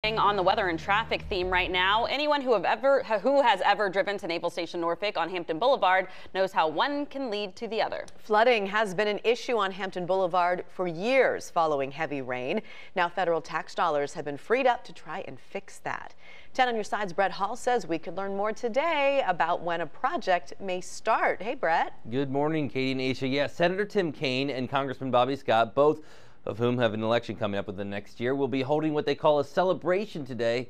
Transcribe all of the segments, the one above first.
On the weather and traffic theme right now, anyone who has ever driven to Naval Station Norfolk on Hampton Boulevard knows how one can lead to the other. Flooding has been an issue on Hampton Boulevard for years following heavy rain. Now federal tax dollars have been freed up to try and fix that. 10 on your side's Brett Hall says we could learn more today about when a project may start. Hey, Brett. Good morning, Katie and Aisha. Yes, Senator Tim Kaine and Congressman Bobby Scott, both of whom have an election coming up within the next year, will be holding what they call a celebration today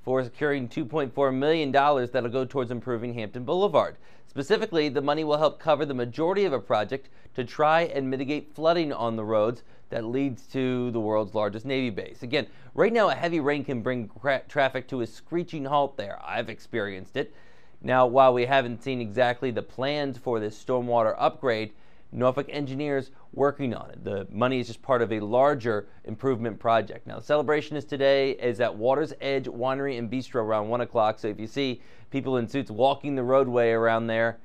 for securing $2.4 million that'll go towards improving Hampton Boulevard. Specifically, the money will help cover the majority of a project to try and mitigate flooding on the roads that leads to the world's largest Navy base. Again, right now a heavy rain can bring traffic to a screeching halt there. I've experienced it. Now, while we haven't seen exactly the plans for this stormwater upgrade, Norfolk engineers working on it. The money is just part of a larger improvement project. Now, the celebration is at Water's Edge Winery and Bistro around 1 o'clock. So if you see people in suits walking the roadway around there,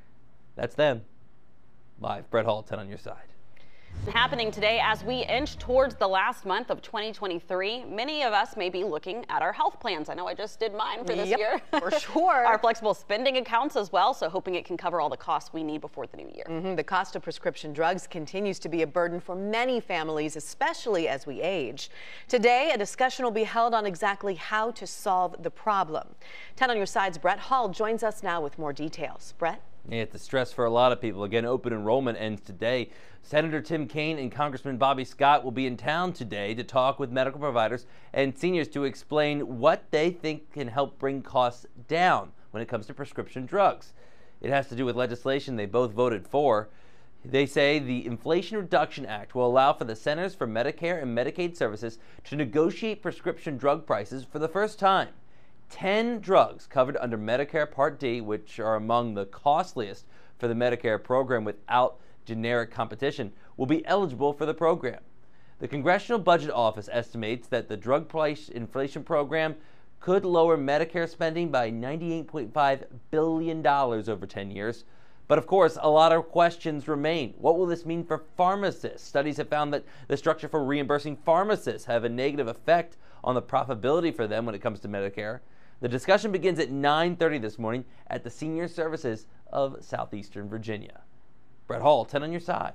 that's them. Live, Brett Hall, 10 on your side. Happening today as we inch towards the last month of 2023, many of us may be looking at our health plans. I know I just did mine for this year. For sure. Our flexible spending accounts as well, so hoping it can cover all the costs we need before the new year. The cost of prescription drugs continues to be a burden for many families, especially as we age. Today, a discussion will be held on exactly how to solve the problem. 10 on your side's Brett Hall joins us now with more details. Brett? Yeah, it's a stress for a lot of people. Again, open enrollment ends today. Senator Tim Kaine and Congressman Bobby Scott will be in town today to talk with medical providers and seniors to explain what they think can help bring costs down when it comes to prescription drugs. It has to do with legislation they both voted for. They say the Inflation Reduction Act will allow for the Centers for Medicare and Medicaid Services to negotiate prescription drug prices for the first time. 10 drugs covered under Medicare Part D, which are among the costliest for the Medicare program without generic competition, will be eligible for the program. The Congressional Budget Office estimates that the drug price inflation program could lower Medicare spending by $98.5 billion over 10 years. But of course, a lot of questions remain. What will this mean for pharmacists? Studies have found that the structure for reimbursing pharmacists have a negative effect on the profitability for them when it comes to Medicare. The discussion begins at 9:30 this morning at the Senior Services of Southeastern Virginia. Brett Hall, 10 on your side.